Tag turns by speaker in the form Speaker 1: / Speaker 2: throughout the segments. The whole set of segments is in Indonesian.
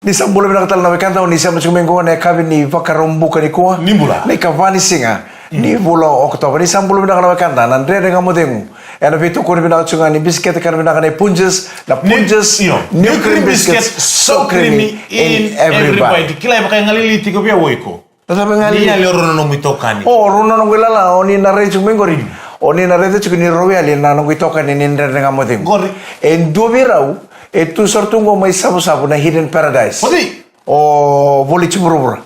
Speaker 1: Nisa mbula bina katala na wekanta o nisa mchukumengo na kabi ni vakarombuka ni kuwa.
Speaker 2: Nimbula.
Speaker 1: Ni kavani singa. Ni bula Oktober. Nisa mbula bina katala wekanta. Na ndre nga modengu. Ena vitu kuni bina katsunga ni biscuit kan bina katala punches. Na punches.
Speaker 2: New cream biscuits. So creamy in every bite. Kila iba kaya ngalili tiko pia woiko.
Speaker 1: Sabi ngalili.
Speaker 2: Niya leo rono nung itokani.
Speaker 1: Oh, rono nung ilala. O ni nare chukumengo rin. O ni nare chukuni rowi ali na nung itokani ni ndre nga modengu.
Speaker 2: Gori.
Speaker 1: En dubi rau. Tu sortungo mai sabu-sabu na Hidden Paradise.
Speaker 2: Pati.
Speaker 1: O voli cimurubura.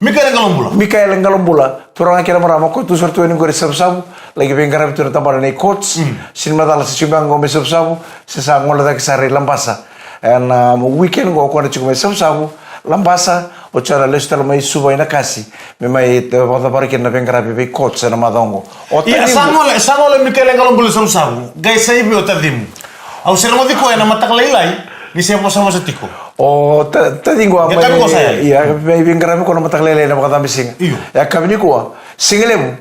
Speaker 1: Mikael Ngalombula. Turang kira marama ko tu sortu ini gore sabu-sabu. Lagi bengkara itu tambah na coach. Sin madala si cibang go sabu-sabu. Sesa ngola tak sari lampasa. En weekend go ko na cikume sabu-sabu. Lampasa o cara lestal mai suba ina kasi. Memai pada parikin na bengkara be coach na madongo.
Speaker 2: Iya sangole Mikael Ngalombula sabu-sabu. Guys saya bi otadimu. Au sila mo diko na matakaylay ni siya sama sa tiko.
Speaker 1: O tadi gua
Speaker 2: ya kami ko saya.
Speaker 1: Iya, may karami ko na matakaylay na makatami singa. Ya kami ni ko. Singelemu.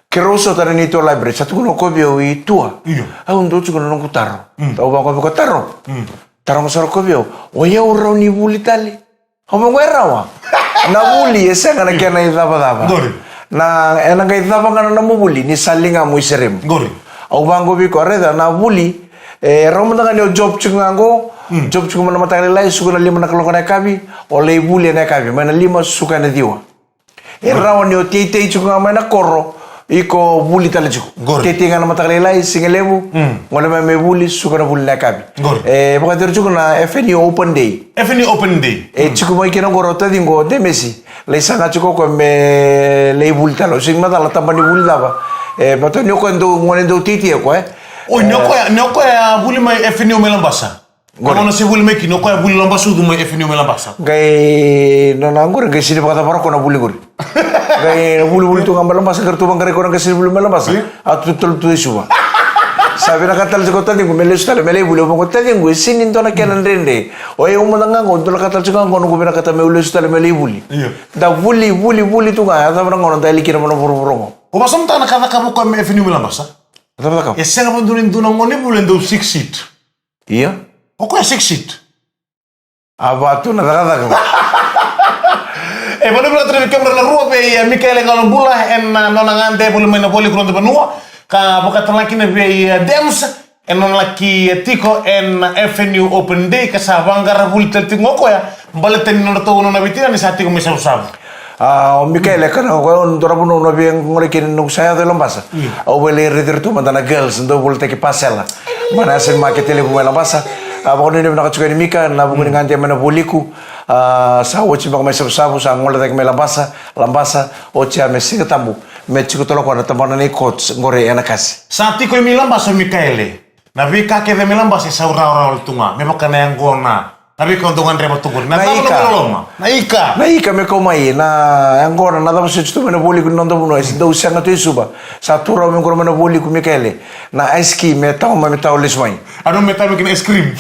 Speaker 1: Keroso tara ni to library. Sa tuno ko bio itua. Au ndo tuko no kutaro. Tau ba ko taro. Taro masaro ko bio. O ya uro ni bulitali. Homo ngerawa. Na buli esa kana kena idaba.
Speaker 2: Gori.
Speaker 1: Na ena ga idaba kana na mubuli ni salinga mo iserem.
Speaker 2: Gori.
Speaker 1: Au bango bi ko reda na buli Ramo na kanyo job chungango, job chungo na matakalilay, suka na lima na kaloko na kabi, o leibuli na kabi, may na lima suka na diwa. Rawan nyo titay chunga may na koro, iko buli tala chuko. Titay nga na matakalilay, singelebu, ngole may buli, suka na buli na kabi. Baka dito chuko na FNU Open Day.
Speaker 2: FNU Open Day.
Speaker 1: Chuko mo ikinagoro tadingo, demesi. Laisa nga chuko ko may leibuli talo. Sing matala tamba ni buli daba. Bato nyo ko ndo titay ko
Speaker 2: Oh, noko ya buli mai FNU melambasa. Kalau nasi buli mai noko ya buli lambasu du mai FNU melambasa.
Speaker 1: Gay nona anggur gay sini pakata parako na buli guri. Gay buli tu ngambal lambasa kertu bangkare ko na sini buli melambasa. Atu tu suba. Sabi na katal sa kota dingo mele stale mele buli mo kota dingo sini to na kenan rende. Oye umadanga ngo to na katal sa ngo ngo bina kata mele stale mele buli. Da buli tu nga ata barang ngo dali kira mo na buru.
Speaker 2: Ko basam ta na kata kamu ko FNU melambasa. Ya saya nggak bantuin tunang ngoni bulan do 6 seat.
Speaker 1: Iya.
Speaker 2: Pokoknya 6 seat.
Speaker 1: Apa tuh nada.
Speaker 2: Pada bulan terakhir kamera na rua be ya Mikael Ngalombula en nonangante bulu mena boli kurang benua ka boka terlaki na be Dems en nonlaki tiko en FNU Open Day ka sa bangara buli tertingo ko ya baletin no to no nabitina ni sa tiko mesa usab.
Speaker 1: Mikael kan on dorabuno no bien ngore kin no saya de lombasa. Au bele redirtu mandana girls ndo bolte ke pasela. Mana sen maketele bu lombasa. Abon ni na kachuka ni Mika na bu ngante mana boliku. Sa ochi ba mai sabu sa ngole tak me lambasa ochi ame singa tambu. Me chiko tolo kwa tambana ni coach ngore ena kasi.
Speaker 2: Sa tiko mi lambasa Mikael. Na vi ka ke de me lambasa sa ura tunga. Me makana yang gona. Tapi keuntungan reba tukur.
Speaker 1: Naika me komai na angora na dava se tu me boli ku nondo buno esi do sanga tu suba. Sa tura me ngora me boli ku Mikael. Na ice cream me tau lesmai.
Speaker 2: Ano me tau bikin es krim.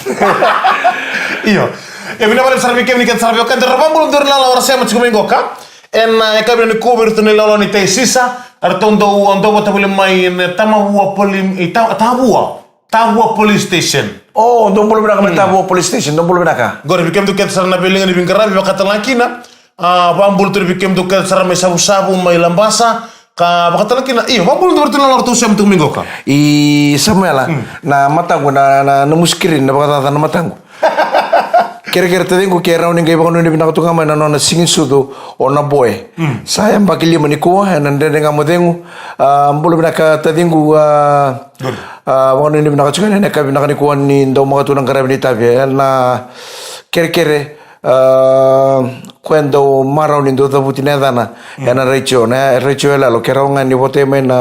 Speaker 2: Iyo. Ya bina bale sarvi ke ni kan sarvi kan terba belum dur la ora sema chiko mengoka. En ya kabina ni cover tu ni la ni te sisa. Artondo ondo bota bole mai tamabua polim Tabua Police Station.
Speaker 1: Oh, don't boleh berangkat Tabua Police Station, don't boleh berangkat.
Speaker 2: Gore bikem tu ket sarana belingan di bingkara biwa katalakina. Bambul tu bikem tu ket sarana sabu-sabu mai lambasa ka bakatalakina. Iya, bambul tu bertuna lor tu sem tu minggu ka.
Speaker 1: Samuela, na matangu na muskirin na bakatata na matangu. Kira-kira tadi aku kira orang yang bangun di bintang tu kami nana singin sudu ona boy. Saya bakili menikuah dan dengan kamu tengok boleh bintang tadi aku bangun di bintang tu kan nak bintang nikuah ni ndo mau tu nangkara bintang tapi na kira-kira cuando marau ni ndo tahu tina dana na Rachel lalu kira orang ni bote main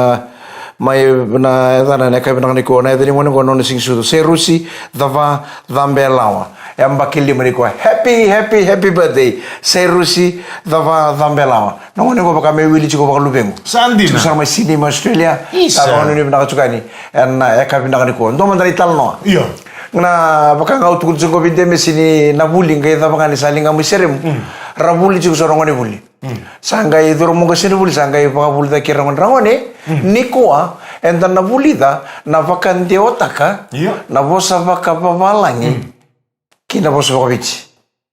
Speaker 1: mai na dana nak bintang nikuah na tadi mana kau nana singin sudu serusi dava dambelawa. Yang bakili mereka happy birthday Serusi dava dambelawa nongone ko baka me wili chiko baka lubengo
Speaker 2: sandi na
Speaker 1: sama sini Australia ta ono ni bina chukani en ya ka bina ko ndo mandari talno
Speaker 2: iya
Speaker 1: na baka ngau tukul chiko binde me sini na buli ngai dava ngani salinga muserem rabuli chiko sorongone buli sangai doromo ko sini buli sangai baka buli ta kirangon rangone nikoa en na buli da na vakante otaka na bosa baka babalangi Kina bosa ko bici.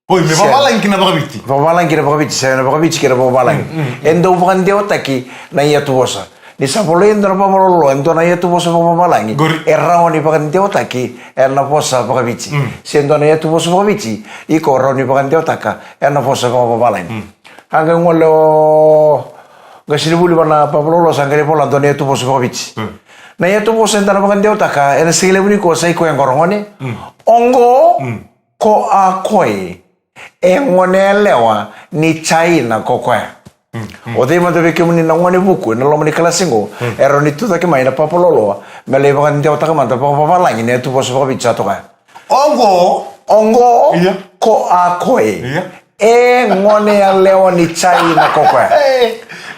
Speaker 2: Oi, me papalang kina bakabiti.
Speaker 1: Papalang kira pakabiti, saya na pakabiti kira papalang. Endo bukan dia otaki na iya tuosa. Di sapolo endo na papalolo, endo na iya tuosa papalangi. Errao ni pakan dia otaki, na posa pakabiti. Si endo na iya tuosa pakabiti, iko rao ni pakan dia otaka, na posa papalangi. Hanggang walo gasili buli bana papalolo sangkali pola endo na iya tuosa pakabiti. Na iya tuosa endo na pakan dia otaka, na sigile buni ko sa iko yang korongoni. Ongo ko akoi. Ngone lewa ni China kokwa. Ode ma dove ke muni na ngone buku na lo mani kalasingo. Ero ni tuta ke mai na papololo. Mele ba kan tawta ka manta pa langi ne tu poso pa bicha to ka. Ongo
Speaker 2: iya
Speaker 1: ko akoi.
Speaker 2: Iya.
Speaker 1: Ngone lewa ni China kokwa.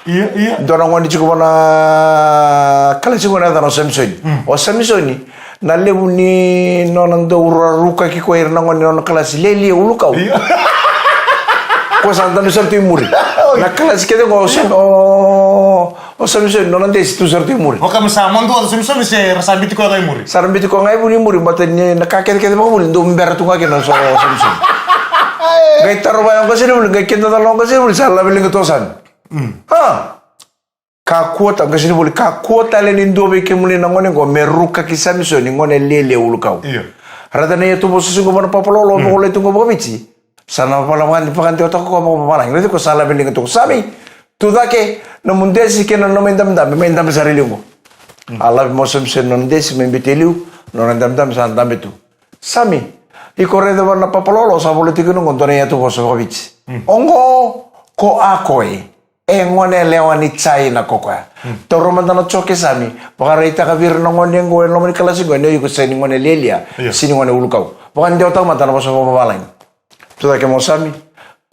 Speaker 2: Iya.
Speaker 1: Dona ngone chuko na kalasingo na no Samsung. O Samsung na lewu ni nonang do ruka ki ko irna ngone non kelas leli ulukau. Ko santa no sarti muri. Na kelas kede ko o Samsung non ande tu sarti muri.
Speaker 2: O kami sama ndo Samsung se rasambiti ko kay muri.
Speaker 1: Sarambiti ko ngai muri batanya na kakek kede mo muri ndo mbera tu ngake no so Samsung. Gai taro ba ko sini muri gai kenda dalong ko sini muri sala biling tosan. Ha. Kakuota ngasini boli kakuota le nindobe ke muli nangone go meruka kisamiso ni ngone lele ulukau.
Speaker 2: Iya.
Speaker 1: Rada na yetu bosu singo mana papalolo mo le tungo bobici. Sana palawan pakante otak ko mo palang. Nito ko sala biling to sami. Tudake no mundesi ke no mendam sarili mo. Allah mo semsen no ndesi membiteliu no ndam san dambetu. Sami. Ikore de na papalolo sa politiko no ngontone yetu bosu bobici. Ongo ko akoi. Ngone lewa ni China kokwa. Toro mandano choke sami. Pakara ita kabir no ngone ngo no mani kalasi ngo ne yuko seni ngone lelia. Sini ngone ulukau. Pakan dia otak mandano boso papalang. Tuda ke mo sami.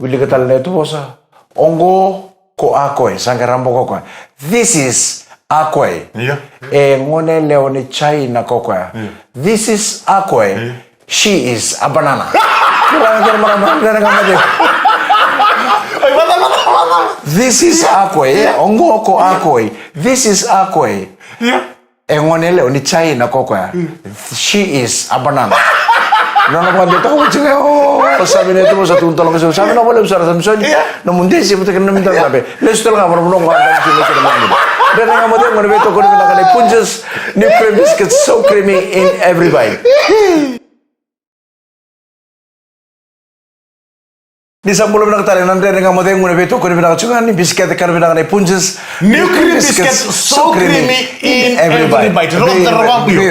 Speaker 1: Bili ketal ne tu bosa. Ongo ko akoi sangarambo kokwa. This is akoi.
Speaker 2: Iya.
Speaker 1: Ngone lewa ni China kokwa. This is akoi. She is a banana. Kurang ajar marah-marah ngamade. This is akoi, ongo ko akoi. This is akoi. Ngone leo ni China kokwa. She is a banana. Nono pa dito ko chiga sabi nito mo sa tuntol ko sabi na wala usara Samsung. No mundi si puto kan minta sabi. Let's tell nga marunong ko ang sino sino mo. Dan nga mo din mo beto ko na kay punches new cream biscuits so creamy in every bite. Di sampulo na katali nandre nga mo din mo beto ko na chugan ni biscuit ka na kay punches
Speaker 2: new cream biscuits so creamy in every bite.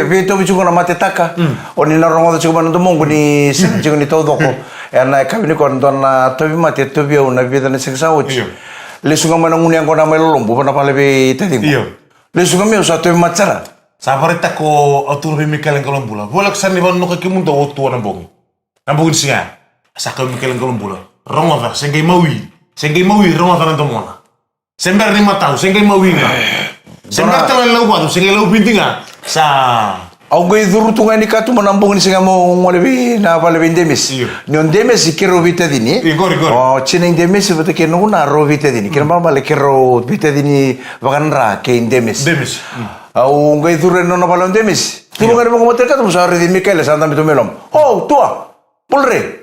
Speaker 1: Beto bichu na matetaka. Oni na rongo chugo na dumongo ni chugo ni todo ko. Na kami ni ko na tobi mate tobi una vida na seksa ochi. Le sunga mana ngunya ko na melolombo na pale be tedingo. Le sunga me usa tobi machara.
Speaker 2: Sabarita ko autur bi Mikel Ngolombula. Bola ksani van no ke mundo otu na bongi. Na bongi singa. Sa ko Mikel Ngolombula. Rongo va sengay mawi rongo va na domona. Sember ni matau sengay mawi nga. Sember tala lawado sengay law pintinga sa
Speaker 1: Au gai duru tunga ni katu manambong ni singa mo ngolebi na pale demis. Ni on demis ikero vitadini.
Speaker 2: Igor.
Speaker 1: Oh chine demis bete ke no na ro vitadini. Kira mama le kero vitadini vaganra ke demis.
Speaker 2: Demis.
Speaker 1: Au gai duru no na pale demis. Turu ngare mo motel katu sa re di Mikel sanda mitu melom. Oh tua. Pulre.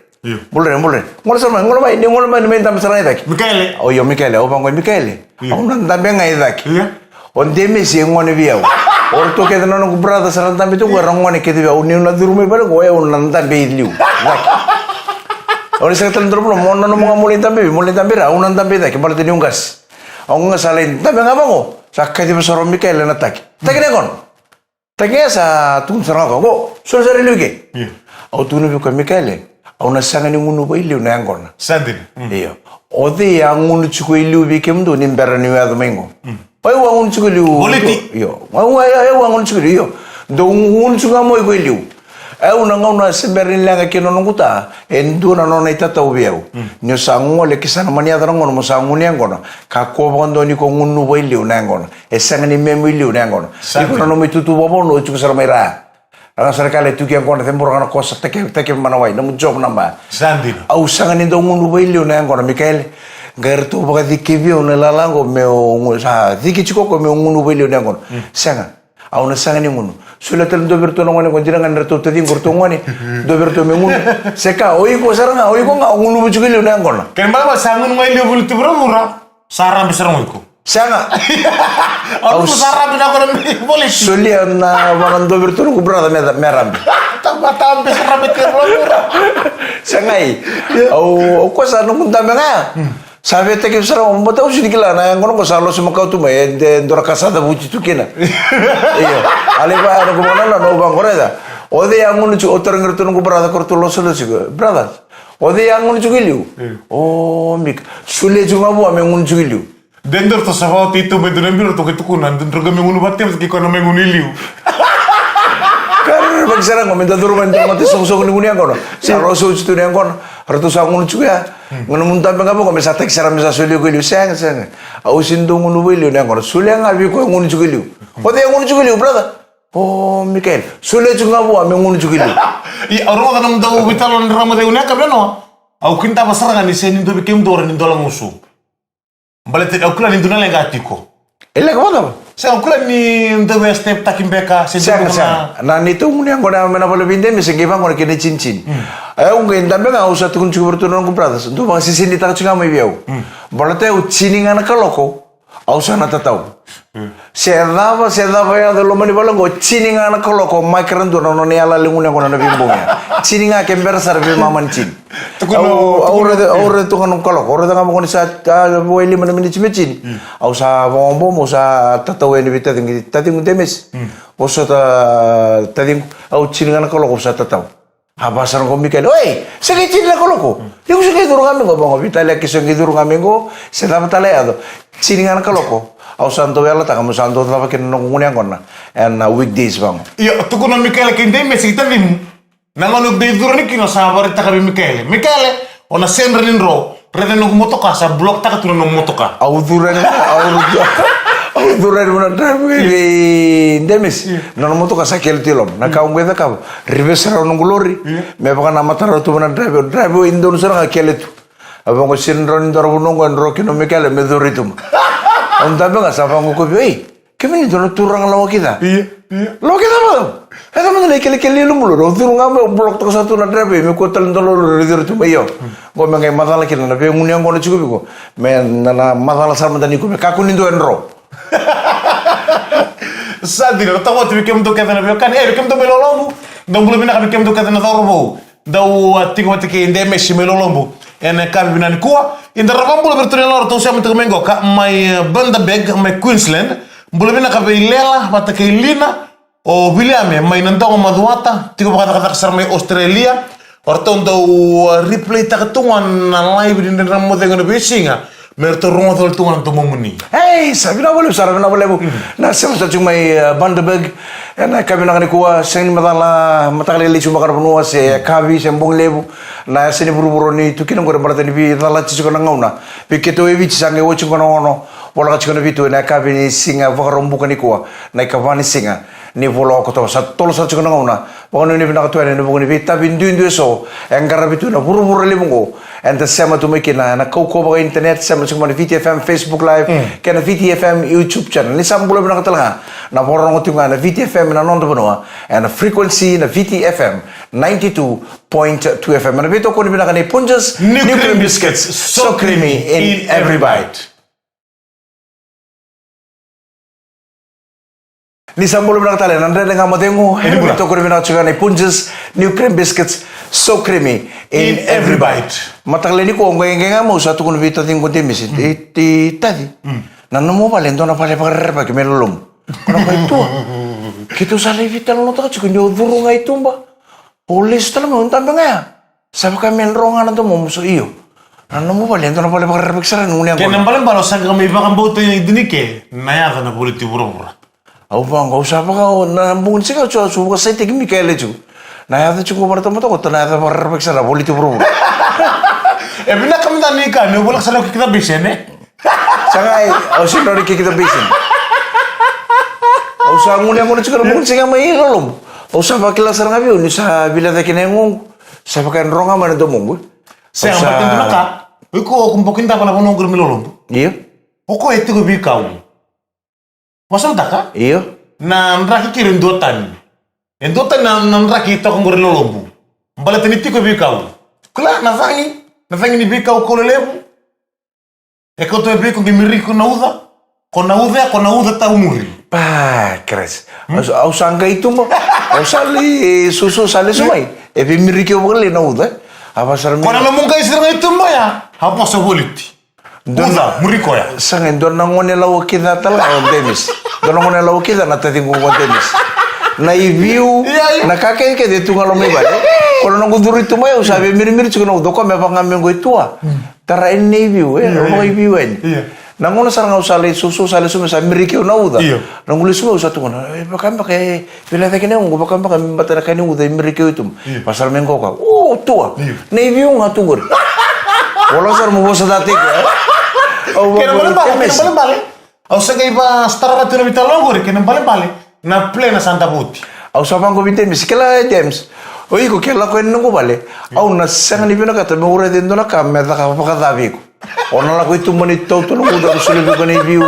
Speaker 1: Mulre. Ngol sama ngol mai ni ngol mai mentam sana dak.
Speaker 2: Mikel.
Speaker 1: Oh yo Mikel, o bango Mikel. Au nan tambe ngai dak. On demis ngone biau. Orto ke no no brada sana tambe tu ngone ke dia uni na duru me bale goe un nan tambe liu. Dak. Ori sa tan duru mo no mo mulin tambe ra un nan tambe dak bale tini ungas. Au ngas alain tambe ngabango. Sakka di besoro Mikel na tak. Tak ne kon. Tak sa tum sana ko. So sa liu ke. Au tu no ko Mikel. Una sanga ni ngunu ba iliu na angona.
Speaker 2: Sandin.
Speaker 1: Iyo. Ode ya ngunu chuko iliu bi kemdo ni mbera ni wa domingo. Pai wa ngunu chuko iliu.
Speaker 2: Boleti.
Speaker 1: Iyo. Wa ngunu chuko iliu. Do ngunu chuko mo ko iliu. Una ngona sember ni langa ke no nguta. Endu na no na itata ubiau. Nyo sango le kisana mania drango no sango ni angona. Ka ko bondo ni ko ngunu ba iliu na angona. E sanga ni memu iliu na angona. Iko no mitutu bobo no chuko sara mera. Ang serikali tu kian kona tempo kana kosa teke manawai namu job namba.
Speaker 2: Sandin.
Speaker 1: Au sanga ni dong ngunu bailio na ngona Mikel. Gertu baka dikibio na lalango meo sa diki chiko ko meo ngunu bailio na ngona. Sanga. Au na sanga ni ngono. Sula tel do berto ngone ko jira ngan reto tadi ngurto ngone. Do berto me ngono. Seka oi ko saranga oi ko nga ngono bu chugili na ngono.
Speaker 2: Ken bala sangun ngai le bulu tibura mura. Saram besar ngoiku.
Speaker 1: Sanga.
Speaker 2: Aku saram bina ko boleh.
Speaker 1: Suli na wanan do berto ko brada meram.
Speaker 2: Tambah besar betir mura.
Speaker 1: Sangai. Au ko sa nung tambe nga. Sabe te que será un botão de lá, na ngono ko salo suma kau tu me de dora casada buci tu kena. Iyo. Ale ba no ko mana no bang koreda. Ode yang ngono chu otor ngertu no brada kortu lo solo sigo. Brada. Ode yang ngono chu giliu. Oh mik. Sule chu ngabu ame ngono chu giliu.
Speaker 2: Dendor to sabau titu be dunem biro to kitu kunan dendro ga me ngono batte ki kono me ngono liu.
Speaker 1: Karena bagi serang ngomenta dulu main mati song-song ni gunia kono. Salo so itu ni kono. Ratu sangun juga. Ngono munta pe ngapa kome satek seram bisa suli ko liu sang. Au sindung ngono liu ni kono. Suli ngabi ko ngono juga liu. Ode ngono juga liu brother. Oh Mikael. Suli juga ngabu ame ngono juga liu.
Speaker 2: I orang kata nam dau vitalon ramo de unia kabeno. Au kinta basaranga ni senin do bikem do ren dola musu. Balete au kula ni dunale gatiko.
Speaker 1: Ele kemana?
Speaker 2: Saya ukuran ni untuk step takim beka
Speaker 1: Sang. Nah itu yang kau nama mana boleh pindah, misalnya kita kau kena cincin. Ayo ungkain tambah nggak usah tukun cukur turun ku pratas. Untuk bang sisi ni tak cuma mai biau. Boleh tahu ciningan kaloko. Ausah nata tahu. Sedapa ya kalau mani boleh go ciningan kaloko. Makaran tu nono ni ala lengun yang kau nana bimbungnya. Ciningan kember sarbil maman cin. Aure tu kan kaloko. Aure tu kamu kau ni saat boleh lima menit cimecin. Ausah bom ausah tahu ini kita tinggi. Tadi temes. Ausah tadi au ciningan kaloko ausah tahu. Habasan ko Mikael, oi, sakit na koloko. Yung sakit durung kami ko, bang, Vitalia kisong durung kami ko, sedang talaya do. Siningan koloko. Au santo yala ta kamu santo ta pakin nong ngunyang kona. And weekdays bang.
Speaker 2: Iya, tu kuno Mikael kinde mesi kita lim. Nangan weekdays durung ni kino sabar ta kabi Mikael. Mikael, ona senrin ro. Rete nong motoka sa blok ta katun nong motoka.
Speaker 1: Au duran mana demis non moto ka sakel tilom na ka ungweda ka rivesara non glori me baka na matara tu mana drive indon sara ka kelet abang ko sin ron dor bunong ko ro kino me kale me doritum on tabe nga sa fango ko bi kemi don turang lawa kita
Speaker 2: Iya.
Speaker 1: lo kita ba eta man le kele lu mulo ro turang ame blok to satu na drive me ko tal ndolo doritum ayo ko me ngai matala kina na be ngunyang ko chugo ko me na matala sa mandani ko me ka kunindo enro
Speaker 2: Sadi no tawo tu bikem do katana kan bikem do melolombu. Dong belum nak bikem do katana torbo. Dau tigo tike inde meshi melolombu. Ene kan binan kuwa inda rabambulo bertunelor to sama tu mengo ka mai banda bag mai Queensland. Belum nak be lela mata ke lina o William mai nantong maduata tigo kata kasar mai Australia. Orton do replay taketuan na live din ramo de ngono besinga. Merto rumah tol tuan tu momuni.
Speaker 1: Hey, sabi na boleh bu. Na siapa saja cuma Bandebeg, na kami nak kuah seni matala cuma karena penua se kabi sembong lebu. Na seni buru-buru ni tu kena kau berada ni bi tala cicu kena ngau na. Bi ketu evi cisange wocin kena ngono. Bola cicu kena bitu na kabi ni singa vakarombu kena kuah. Na kavani singa. Ni bola aku tahu tol cicu kena ngau na. Pokoknya ni bina ketua ni bukan ni tapi indu so. Engkar bitu na buru-buru lebu ngo. Enta sama tu mungkin na kau baga internet sama cuma di VTFM Facebook Live, kena VTFM YouTube channel. Ni sama boleh benar ketelah. Na orang tu na VTFM na nonton benua, and frequency na VTFM 92.2 FM. Mana betul kau ni benar ni Punjas
Speaker 2: New Cream Biscuits, so creamy in every bite.
Speaker 1: Ni sama boleh benar ketelah. Nanda dengan matengu. Betul kau ni benar juga ni Punjas New Cream Biscuits, so creamy in every bite. Matakle ni ko ngenga mo sa tukun vita ting ko demis ti tadi. Nanu mo pale ndo na pale pagar pa ke melolom. Kono pa itu. Kito sa vita no ta chukun yo duru ngai tumba. Polis tala mo tamba nga. Sabi ka melronga na to mo so iyo. Nanu mo pale ndo na pale pagar pa sara nunya ko.
Speaker 2: Kaya nambalen balo sa kami bakang boto yung idinike. Naya ka na bulit ti bura-bura.
Speaker 1: Au bang kau siapa kau na bungun sih kau coba suka saya tinggi Mikael itu. Nah ada cukup bertemu tu kau tanah ada pagar pa sara boleh tu bro.
Speaker 2: Bina kami tani kan, boleh kesana kita bisa ne.
Speaker 1: Sangai, ausir dari kita bisa. Ausah ngunya ngunya cakap mungkin sih kami ini lom. Ausah pakai laser ngabi, ni sah bila tak kena ngung, sah pakai ronga mana tu munggu.
Speaker 2: Saya ambil tu nak, aku kumpukin tak pernah nongkrong milolom.
Speaker 1: Iya.
Speaker 2: Pokok itu gue bikau. Masa tak kah?
Speaker 1: Iya.
Speaker 2: na nraki kirin dotan. En dotan na nraki to kongore lolombu. Mbala tani tiko bikau. Kula nafangi ni bikau kolelebu. E koto e biko gimiri ko nauda ta umuri.
Speaker 1: Pá, cres. Au sangga itu mo. Au sali susu sali sumai. E bimiri ke bole na uda. Apa sar mi.
Speaker 2: Kona no munga isira itu mo ya. Apa so boliti. Uda muriko ya.
Speaker 1: Sangen don ngone lawo kita tala on demis. Don ngone lawo kita na tadi ko demis. Na iviu na kake ke de tunga lo me bale. Kono no guduru itu mo ya usabe miri chuno do ko me panga mengo itua. Tara en iviu no iviu en. Nangono sarang usale susu sale sume sa miriki na uda. Nanguli sume usatu kono. Bakam pakai bila tekene ngo bakam pakai batara kani uda miriki itu. Pasal mengo ka. Tua. Na iviu ngatugur. Wala sar mo bosa dati ko.
Speaker 2: Kena bale. Au sagai ba stara tu na bitalongori kena bale. Na plena Santa Puti.
Speaker 1: Au sapang ko binte miskela James. Oi ko kela ko nungu bale. Au na sanga ni bina kata me ure dendo na kam me da ka pa ka ko. Ona la ko itu moni to to nungu da sule ko ni biu.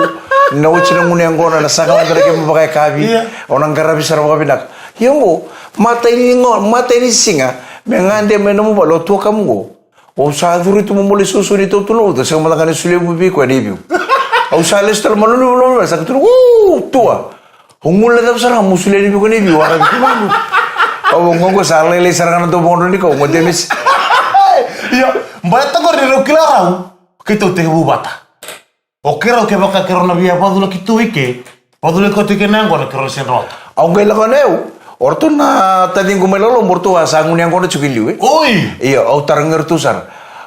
Speaker 1: Na uchi na ngune ngona na sanga ndara ke mo pakai kabi. Ona ngara bisara ko binak. Yongo mata ini singa. Me ngande me no mo balo to kam go. O sa duru itu mo mole susu ni to to no da sanga mala kan sule bi ko ni biu. Au sa lestar manulu sa tu tua. Hungul na sarang musuleni bi ko ni biu ara ko mo. Oh, ngongo sarle sarang to bondo ni ko mo demis.
Speaker 2: Iya, mbata ko ro kilarau. Kito te bubata. O kero ke baka kero na bia padula kitu ike. Padula ko te kenango na kero sen rota.
Speaker 1: Au ngai la koneu. Orto na tadi ngumelo morto asangun yang kono chukiliu.
Speaker 2: Oi.
Speaker 1: Iya, au tarnger tu sar.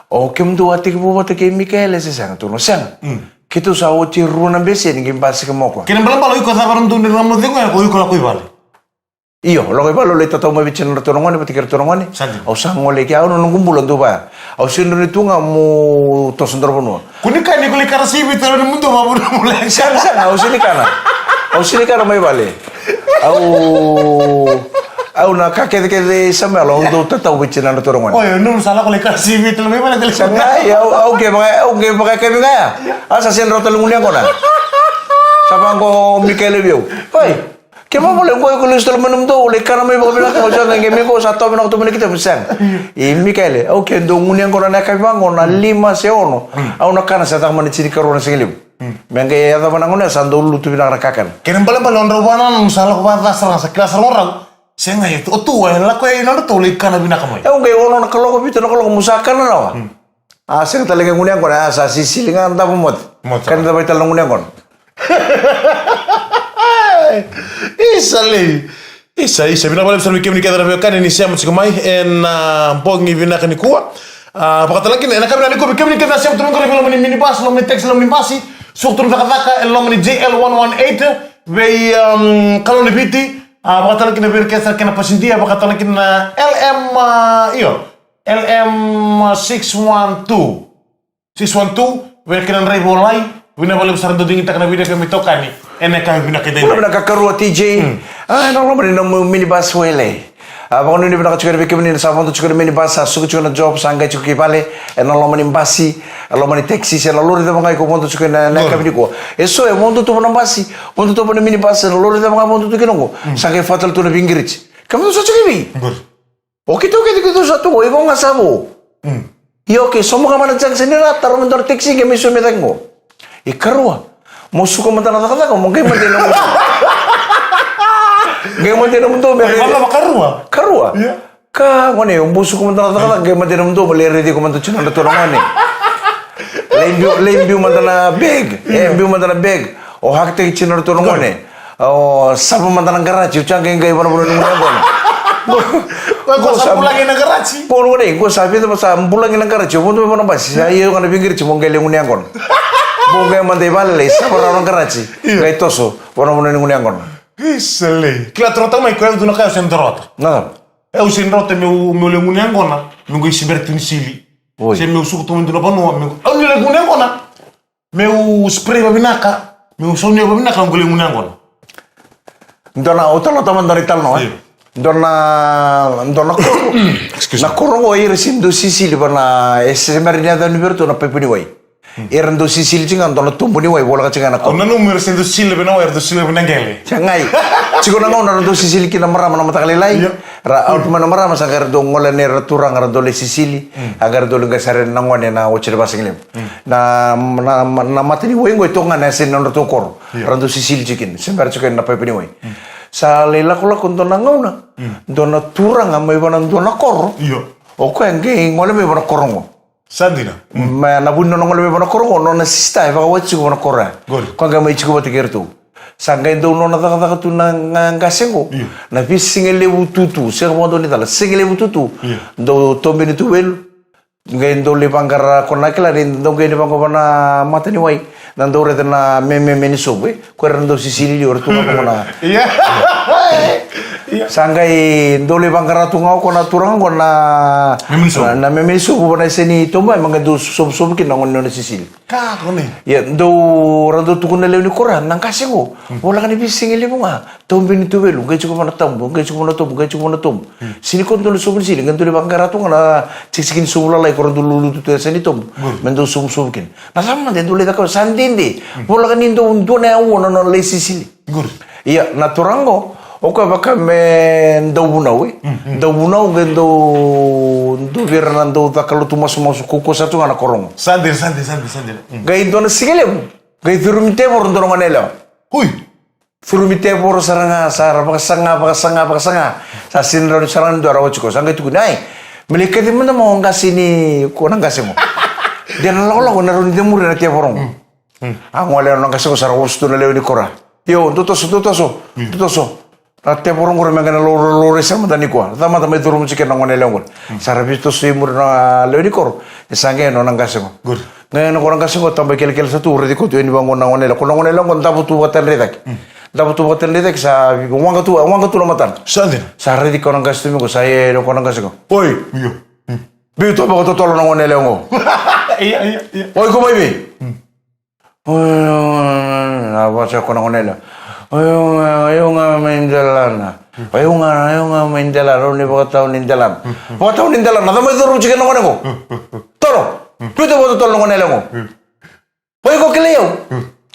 Speaker 1: O kem tu ati ke bubata ke Mikael se sang tu no sang. Kitu sa o ti runa bese ni gimbasi ke moko.
Speaker 2: Kena bala bala ko sabaram tu ni ramo dengo ya ko la ko ibale.
Speaker 1: Iyo, lo que palo le tata mo bichen na torongone pati ker torongone. Au sangole ke au no ngumbulo tu ba. Au sindo ni tunga mo to sondro bono.
Speaker 2: Kuni kan ni ko le karasi bitero ni mundo ba bono mulai.
Speaker 1: Sang au sini kana. Au sini kana mai vale. Au na kake de sama lo do tata o bichen na torongone.
Speaker 2: Oh, no salah ko le karasi bitero mai vale.
Speaker 1: Sanga au ke pakai ke ngaya. Asa sen rota lungunya kona. Sabang ko Mikael biu. Oi. Kema boleh kau istri minum tu, oleh kerana mereka bilang kau jangan ngemi kau satu minum tu kita pesan. Ini kale, oke dongun yang kau nak kau bang, kau nak 5 seono, au nak kana saya tak mana ciri korona segilim. Mengke ya tak mana kau nak sandul lu tu bilang rakakan.
Speaker 2: Kena balik balon rawanan, salah kau batas salah sekilas orang. Saya nggak itu, tu lah kau yang nak tu oleh kerana bina kamu.
Speaker 1: Oke, orang nak kalau kau itu nak kalau kau musakan lah. Saya kata lagi ngunyang kau, asa sisi dengan tak pemot. Kan tak baik talang ngunyang kau.
Speaker 2: Isa bina bale sarmi kemni kadara be kan ni siam tsukumai en bongi bina kan kuwa pakata lagi na kabina ni ko kemni kadara siam tumon ko lo mini bus lo mini taxi lo mini basi suktur zakaka lo mini JL118 be kalau ni biti pakata lagi na be kesa kana pasindia pakata lagi na LM 612 be kana rai bolai bina bale besar do dingin takna bina kami tokani ene kami bina kedai
Speaker 1: bina kakarua TJ no lo mini minibus wele abang ni bina kacukar beke mini sa fonto cukar minibus suku cukar job sangga cuki pale eno lo mini basi lo mini taxi se lo lori da bangai ko fonto cukar na kami ko eso e fonto to mini basi fonto to mini minibus lo lori da bangai fonto to kinongo sangga fatal to na bingirich kamu to cuki oke to ke satu o ibo ngasabo yo ke somo kamana jang senira taruh mentor taxi ke misu metango ikarua musuh ko mantana kata ko mungkin mati no gay mati no mundo be karua ka ngone musuh ko mantana kata gay mati no mundo beli ready ko mantu chuna to ngone lembiu mantana bag o hakte chuna to ngone o sabu mantana garachi change gay bono bono ngone
Speaker 2: ko sabu lagi na garachi
Speaker 1: bono ngone ko sabi to sa bulangi na garachi bono bono basi ayo kana pinggir chimong gele ngone ngon Bunga mandi bale, sabara orang Karachi. Kayak toso, orang mana nengun yang kon.
Speaker 2: Isle. Kila trota mai kau tu nak kau sentrota.
Speaker 1: Nah.
Speaker 2: Eu sentrota meu nengun yang kona, meu isi bertunisili. Saya meu suku tu mentu apa no, meu. Eu nengun yang kona. Meu spray babinaka, meu sonia babinaka ngule nengun yang kona.
Speaker 1: Ndona utalo taman dari talno. Ndona kurung. Na kurung o ir sindu sisi li bana SMR ni ada niberto na pepini wai. Iran do Sicily cingan do tumbu ni wai bola ka cingan
Speaker 2: O
Speaker 1: ako.
Speaker 2: na numero sendo sile bena wer do sile bena ngele.
Speaker 1: Cangai. Ciko na ngona do Sicily kina marama na mata kalilai.
Speaker 2: Iya.
Speaker 1: Ra out mana marama sangar do ngola ne raturang ra do le Sicily. Agar do lenga sare na ngone na ochir basinglim. Na mata ni wai ngoi tonga na sen na to kor. Ra do Sicily cikin. Sembar cikin na pepe ni wai. Sa lela kula kunto na ngona. Do na turang amai bana do na kor.
Speaker 2: Iya.
Speaker 1: O ko enge ngole me bana korongo.
Speaker 2: Sandina.
Speaker 1: Ma na bunno ngole me bana korongo no na sista e va wachi bana korra.
Speaker 2: Gol.
Speaker 1: Ko ga mai chiku bata kertu. Sanga ndo no na daga tu na ngasengo. Na pi singele bututu, se mo do ni tala singele bututu. Do tombe ni tu wel. Ngai ndo le bangara kona kala ndo ngai ni bango bana mata ni wai. Nando re na meme ni sobe. Ko rando Sicily or tu na.
Speaker 2: Iya.
Speaker 1: Sanggai dole bangkara tungau kona turang kona na memisu bana seni tomba manga do sob kin ngon non Sisil.
Speaker 2: Ka kone.
Speaker 1: Ya do rado tukuna leuni koran nang kasengo. Bola kan bising ele bunga. Tombe ni tu belu ngai cukup mana tombo ngai cukup mana tom. Sini kon dole sob sini ngan dole bangkara tunga na cikin subula lai koran dulu tu seni tom. Mendo sob kin. Na sama de dole takau sandinde. Bola kan indo undona wona non le Sisil.
Speaker 2: Gur.
Speaker 1: Iya na turango. Oka baka me ndau we. Ndau do virando da kalau tu masuk kuku satu ngana korong.
Speaker 2: Sandir.
Speaker 1: Gai dona sigele. Gai turumite por ndoro nganela.
Speaker 2: Hui.
Speaker 1: Turumite por saranga baka sanga. Sa sinro sarang do arawo chiko. Sanga tu kunai. Melikati mana mau ngasini ko nang gasemo. Dia nalo naron de mure na tia porong. Ang wala nang gasemo sarawo stu na leoni kora. Yo tutoso. Te porong kore mengana lore sama tani kwa. Tama itu rumu ciken nangone leongon. Sarabis to simur na leoni kor. Sange no nang kasemo.
Speaker 2: Good.
Speaker 1: Ngayon no korang kasemo tambah kel satu ure diko tu ini bangun nangone le. Ko nangone leongon tabu tu batan redak. Sa wanga tu matan.
Speaker 2: Sandir.
Speaker 1: Sa redik korang kasemo ko saya no korang kasemo. Oi,
Speaker 2: Iya.
Speaker 1: bi to ba to tolo nangone leongo.
Speaker 2: Iya.
Speaker 1: Oi ko mai bi. Na baca ko nangone le. Ayo nga main jalan. Ayo nga main jalan. Ni baka tahu nin jalan. Baka tahu nin jalan. Nada mai duru ciken nongone ko. Toro. Pito baka tolo nongone ko. Ayo ko keleo.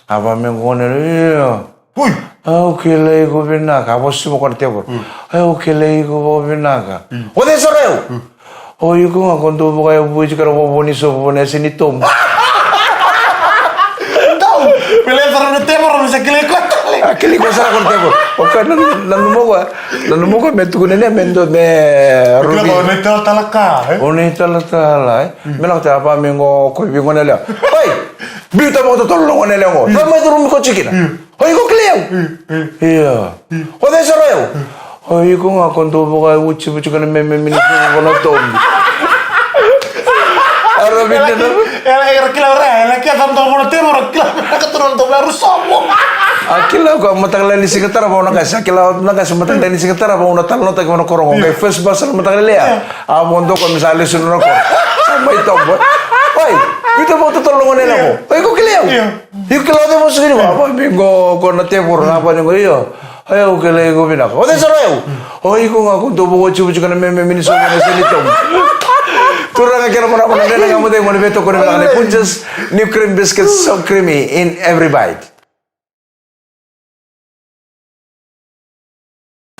Speaker 1: Apa me ngone iya.
Speaker 2: Hui.
Speaker 1: Ayo keleo ko binaka. Bos mo ko tebor. Ayo keleo ko binaka. Ode soreo. Oy ko nga kondo baka yo buji karo boni so boni sini tom.
Speaker 2: Tahu. Pilih sarana temor bisa kile ko.
Speaker 1: Aquele coisa con tempo. O cara não mo me tu nene mendo me
Speaker 2: Rubi. Kila ko netal talaka.
Speaker 1: Onita la tala. Me la ta pa mengo ko bi ngonela. Oi. Bi ta mo to lo ngonela ngo. Ta mo duru ko chikina. Oi ko kleo. Iya. O de soreo. Oi ko nga kon to boga uchi kana me ni ko na tombi. Arabin na.
Speaker 2: Era kila ora, kila tam to mo temor kila ka turun to baru sobo.
Speaker 1: Aquilo ko mataglan ni sekretara ba una casa, aquilo na casa mataglan ni sekretara ba una tal nota que no corro, que first bus na mataglan lea. A mondo con sale su no ko. Mai tombo. Oi, pito mo to tolong nela ko. Oi ko kileo. Io kileo de mo sini ba, bingo ko na te por na pa ngo iyo. Ayo kileo ko bina. O de soreo. Oi ko nga ko to bo chubu kana me mini so na sini tom. Turang kira mana nena ngamu de mo beto ko na punches new cream biscuits so creamy in every bite.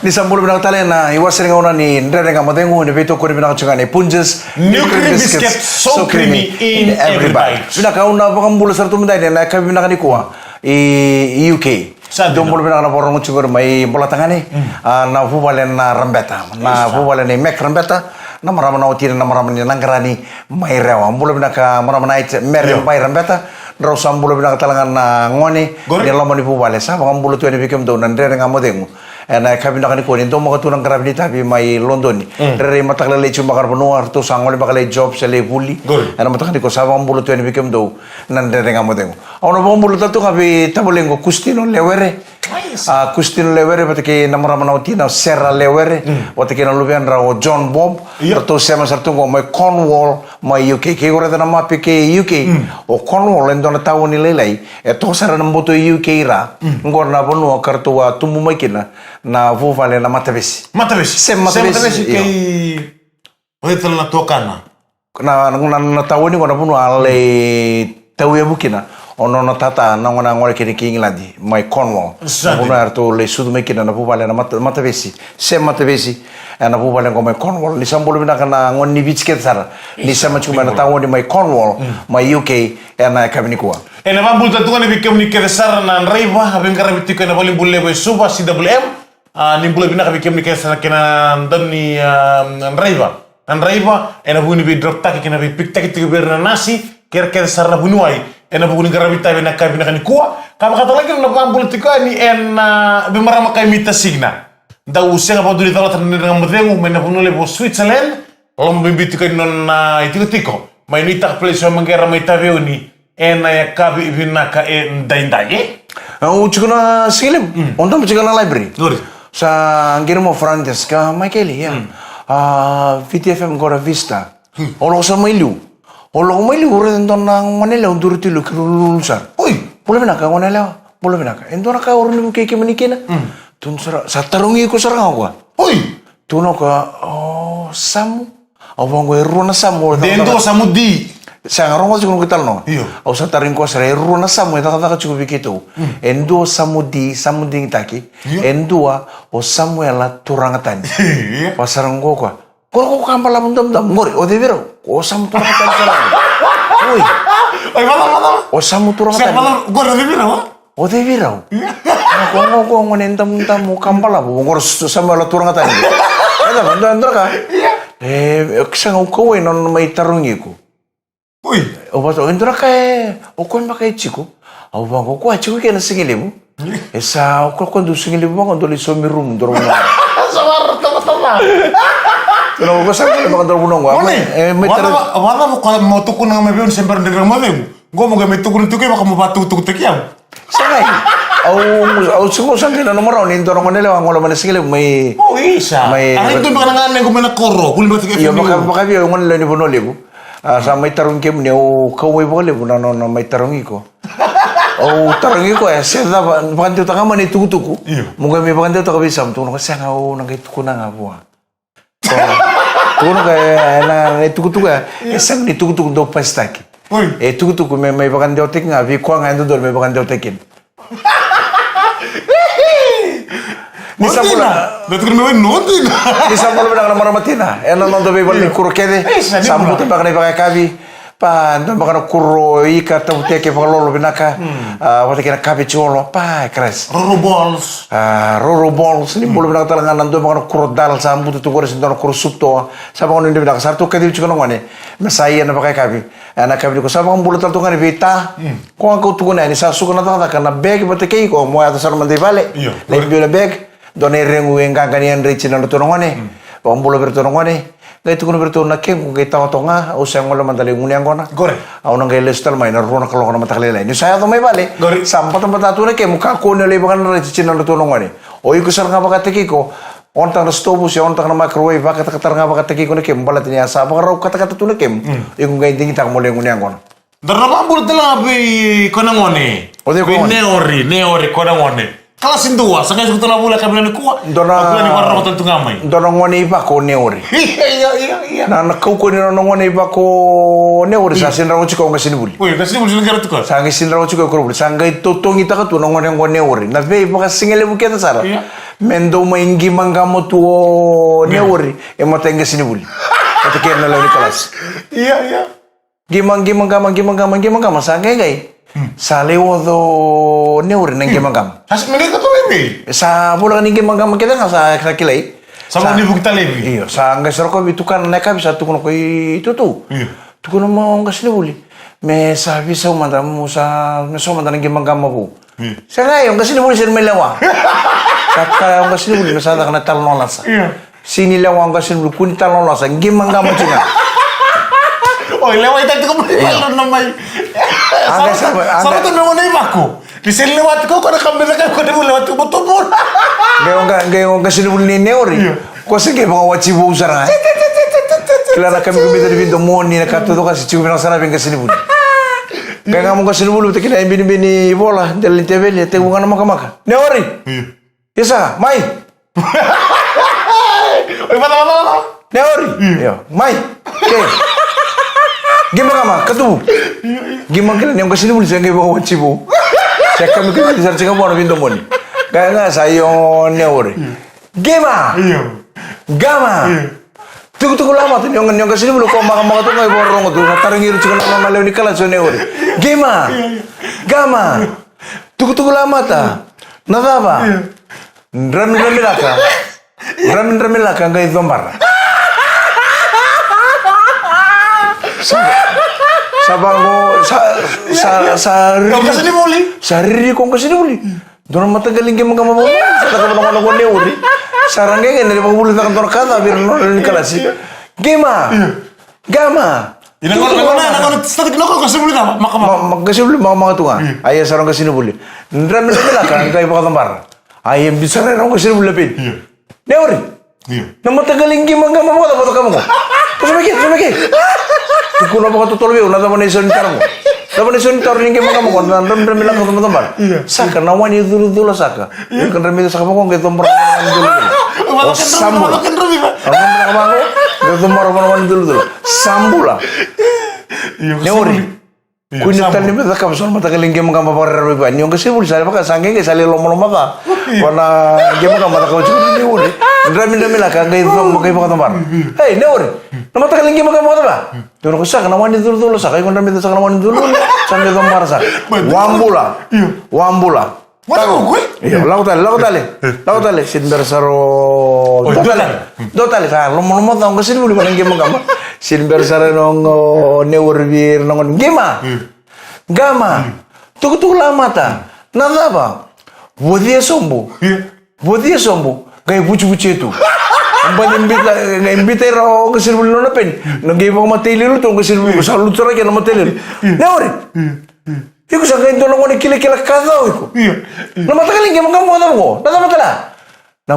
Speaker 1: Ni sambul binang talen na iwasan nga una ni ndre nga madengo ni beto ko ni binang chungani punches
Speaker 2: New cream biscuit so creamy in every bite.
Speaker 1: Binaka una bakang bulu sartu mendai na ka binaka ni kuwa i UK. Dombol binaka na porong chungur mai bola tangani na fubalen na rambeta na fubalen ni mek rambeta na marama na utin na marama ni nanggrani mai rewa bulu binaka marama na it mer mai rambeta Raw sambulu binaka talangan na ngoni ni lamo ni fubale sa bakang bulu tu ni bikem do ndre nga madengo na kabina kani ko nito mga tunang karabini tabi may London re matakla le chuma karbono arto sangol bakale job sa le buli ana matakani ko sa bang buluto ni bikem do nande nga mo dengo ono bang buluto to kabi tabolengo kustino lewere kustino lewere patake namara manauti na serra lewere patake na lubian raw John Bob arto sema sarto ko may Cornwall may UK ke gore na mapi ke UK o Cornwall endo na tawo ni lelai eto sara na mboto UK ra ngor na bono karto wa tumu mai kina na vuvale na matavesi. Sem matavesi
Speaker 2: kei Oitel na tokana.
Speaker 1: Na tawoni ko na puno ale tahu ya bukina ono no tata na ngona ngore kini ki England mai Cornwall ono arto le sud me kina na pupale na mata besi na pupale ko mai Cornwall ni sambolo bina kana ngoni bisket sara ni sama cuma na tawo ni mai Cornwall mai UK na kabini kuwa
Speaker 2: ena bambul tatu ni bikem ni kesar na reiba abeng karabiti ko na bali bulle boy suba CWM ni bulle bina bikem ni kesar kena dan ni reiba ena buni bi drop tak kena bi pik tak tiga berna nasi kira sarna bunuai ena buni garabita bina kabina kan kuwa kama kata lagi na bambul tika ni ena bimara makai mita signa da useng apa duli tala tan dengan medengu mena bunule bo Switzerland lom bibit kan non itu tiko mai ni tak place mangera mai taveu ni ena ya kabi binaka daindaye
Speaker 1: uchukuna silim onda uchukuna library sa angirmo Frances ka Michaeli ya VTFM gora vista olo sa mailu ore ndona ngonela undurutilu kirululusar oi boleh benaka ngonela boleh benaka endona ka urun keke menikena tun satarungi ko sarang ako
Speaker 2: oi
Speaker 1: tuno ka samu awang runa samu
Speaker 2: dendo samudi
Speaker 1: sa ngarongo siguro kital no au sataring ko sare runa samu eta kata cukup begitu endo samudi taki endua o samuela turangatani pasarang ko ko kampala mundam ngori o devero o samu turangatani sarang
Speaker 2: oi mana
Speaker 1: o samu turangatani
Speaker 2: go devero
Speaker 1: o devero ko ngentam kampala ngor samuela turangatani ada ndor ka kisang ko non mai tarungi ko
Speaker 2: oi
Speaker 1: o bato endora ka o kon makai chico au bango ko chico ke na singilibu esa o ko kondu singilibu bango doli somi room doro na
Speaker 2: sawar tama
Speaker 1: no ko sa ko doro no ngwa
Speaker 2: wala mo ka mo tukun nga mebion semper ndeng mo dem go mo ga metukun tuke baka mo batu tuk tekiam
Speaker 1: sangai au sumo sangi na nomoro ni doro ngone lewa ngolo mana singilibu mai
Speaker 2: isa mai itu baka ngane ko mena koro kulin batik
Speaker 1: yo baka bi ngone le ni bono lebu sa may tarong kem ni o kaway bole buna no may tarong iko o tarong iko siya da bakante ta kama ni tukutuku mga may bakante ta kabisam tuno kasi nga o nang ituko na nga buwa tuno kaya na tukutuku isang ni tukutuku do pastaki tukutuku may bakante otek nga vi kwa nga ando dol may bakante otekin
Speaker 2: Nisa pula, betul kan nontin.
Speaker 1: Nisa pula benda nama matina. Ena nonton bebal kuro kede. Sambu tu bakal pakai kabi. Pa, nonton bakal kuro ika tahu teke bakal lolo benaka. Waktu kena kabi colo. Pa, keras. Roro balls. Ni bulu benaka talangan nonton bakal kuro dal sambu tu kuro sinton kuro supto. Sambu nonton benaka sartu kede juga nongane. Masai ena pakai kabi. Ena kabi ko sambu bulu tal tungan beta. Ko aku tukuna ni sasuka na tata kana bag bateke ko mo ata sar mandi vale. Lagi bila bag. Done rengu engkang kanian rich na lutunongone pambulo bertunongone gai tukun bertuna kem gai tawa tonga usang ngolo mandali ngunyang kona
Speaker 2: gore
Speaker 1: au nang gai lestal mai na rona kalau kona mataklela ini saya to mai bale sampai tempat atune kem ka ko ne lebangan rich na lutunongone o iku sar ngapa kateki ko ontang na stobus ya ontang na microwave ba kata nga ba kateki ko ne kem balat niya sa ba raw kata tune kem iku gai dingi tak mole ngunyang kona
Speaker 2: darna pambul tela bi kona ngone
Speaker 1: o de ko
Speaker 2: neori kona ngone kelas dua, sekarang sudah mulai kami kuat. Aku ni warna mata tu ngamai.
Speaker 1: Dorong ngone iba ko neori.
Speaker 2: Iya.
Speaker 1: Na kau ko ni ngone iba ko neori sa sin rawo chiko ngasini buli.
Speaker 2: Oi, ngasini buli negara tu kan.
Speaker 1: Sa ngasini rawo chiko ko buli. Sa ngai totongi ta tu ngone neori. Na ve iba singele bu keta sara. Mendo maingi mangamo tu neori. E mata ngasini buli. Kata kena lawan kelas.
Speaker 2: Iya.
Speaker 1: Gimang sa ngai. Sa lewo do neuri nang gemangam.
Speaker 2: Has mengi ko to bebe.
Speaker 1: Sa bola ning gemangam kita nga sa kilay.
Speaker 2: Sama ni bukita lebi.
Speaker 1: Iyo, sa nga sir ko bitukan neka bisa tukun ko itu tu. Tukun mo nga sinuli. Me sabi sa umanda mo sa so umanda nang gemangam mo. Sa nga yung kasi sinuli sir melawa. Kaka yung kasi sinuli sa da kana talon lasa. Sinilawa ang kasi sinuli kun talon lasa gemangam mo tinga.
Speaker 2: Oh, lewat itu kau belum namai. Sama tu memang ni aku. Di sini lewat kau ada kamera kan kau lewat tu betul pun.
Speaker 1: Gayong kasi ni neori. Kau sige mga wachibu usara. Kailan kami kumita di pinto mo ni nakatuto kasi chibu pinasara ping kasi buli. Kaya nga mo kasi buli kita bini bola dalin tebel te bunga na makamaka. Neori. Isa, mai.
Speaker 2: Oi, mana.
Speaker 1: Neori. Yo, mai. Okay. Gimana kama? Ketu. Gimana kalian yang kesini boleh saya bawa cipu. Saya kami kita di sana mau pintu moni. Kaya sayon ore. Gimana?
Speaker 2: Iya.
Speaker 1: Gama. Tunggu lama tuh yang kesini boleh kau makan tuh nggak borong tuh. Taring iru cuma nama malam ini kalah soalnya ore. Gimana? Gama. Tunggu lama ta. Nada apa? Ramin laka nggak itu marah. Sabango
Speaker 2: Kau kesini muli.
Speaker 1: sariri kong kesini uli. Dono mata galing ke mga mama. Sa ka mga ne uli. Sarangge ngene pa uli ta kantor kata bir no ni kalasi. Gema. Gama.
Speaker 2: Ina kono statik no ko kesini muli ta makama.
Speaker 1: Magkasi uli mga tunga. Ay sarang kesini uli. Ndra mi la kan kay pa katambar. Ay bisa na ko kesini uli pin. Ne uli. Na mata galing ke mga mama ta kamu. Tumake. Kuno apa kau tolong na taman ison tarmo. Taman ison tar ning mga mo kan ram bilang ko teman. Saka na wani dulu saka. Kan ram itu saka mo gitu mer dulu. Sambul. Gitu mer dulu. Sambula. Neori. Kunyatan ni beta kam son mata kaling game mga paparar ba. Nyong kasi bul sala baka sangge ke sala lomo ka. Wana game mga mata kau cuma ni uri. Dami la ka ngai dom kay mga tambar. Hey, neori. Na mata kaling game mga ba. Dono ko saka na wani dulu saka ko dami saka na wani dulu. Sangge dom marasa. Wambula.
Speaker 2: Waduh, gue.
Speaker 1: Iya, lautale. Sin bersaro. Dotale sa lomo taong kasi bul kaling game mga. Sin bersaro nong neurbir nong Gama. Tuku lama ta. Nada ba? Wodia sombo. Gaya bucu-bucu itu. Ambal imbita ro kesir bulu na pen. Nagay mo matili lu tong kesir bulu sa lutsara kaya na matili. Naori. Iku sa kain dono ni kila kada iku. Na matakaling kaya mga mo ko. Nada matala. Na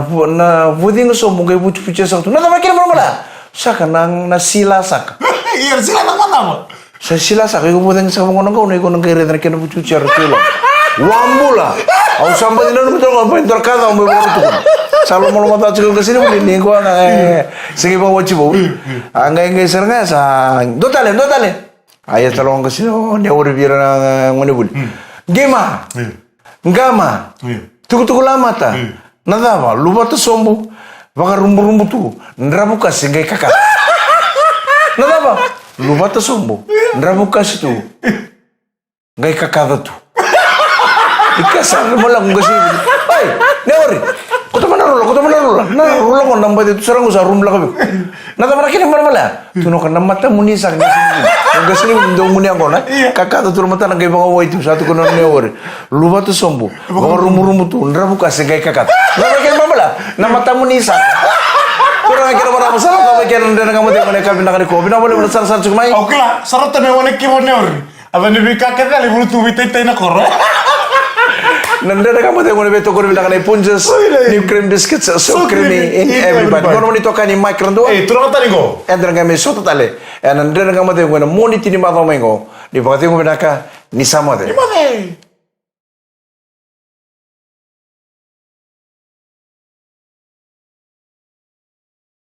Speaker 1: wodia nga sombo gaya bucu-bucu sa to. Nada makira mo mala. Saka nang nasila saka.
Speaker 2: Iya, sila nang mana mo?
Speaker 1: Sa sila saka iku wodia sa mga nang ko nang kaya na kaya na bucu-bucu sa tulo. Wambula. Au samba dina no betul ngapain terkata mau baru tuh. Salo mau mata cekul ke sini boleh nih gua segi bawa cibo. Angga seranga sa dotale. Ayah talong ke sini dia udah biar ngone boleh. Gema. Gama. Tuku lama ta. Nada apa? Lupa tuh sombo. Baka rumbu tuh. Ndrabu kasih ngai kakak. Nada apa? Lupa tuh sombo. Ndrabu kasih tuh. Ngai kakak tuh. Ikasar mo lang kasi. Ay, neori. Kuto man narula. Narula ko nang badito sarang sa room lang kami. Natamara kini marmala. Tuno ka namata muni sa kasi. Ang kasi ni do muni ako na. Kakata tulo mata nang ibang away tu satu ko na neori. Luba to sombo. Baka rumu tu ndrabu kasi kay kakat. Natamara kini marmala. Namata muni sa. Kurang kira maramo sa ka kaya nang nang amate mo kami na ko. Binawala mo sar sumay.
Speaker 2: Okay lah, sarap ta me wala ki mo neori. Aba ni bikakat kali bulu tu bitay na koro.
Speaker 1: Nanda na kamu tengok beto kau bilang ni punches new cream biscuits so creamy in everybody. Kau ni tokan ni mic rendu.
Speaker 2: Turun tadi go.
Speaker 1: Entar kami soto tale. Nanda na kamu tengok na moni tini matau mengo. Di pakati ko binaka ni sama de.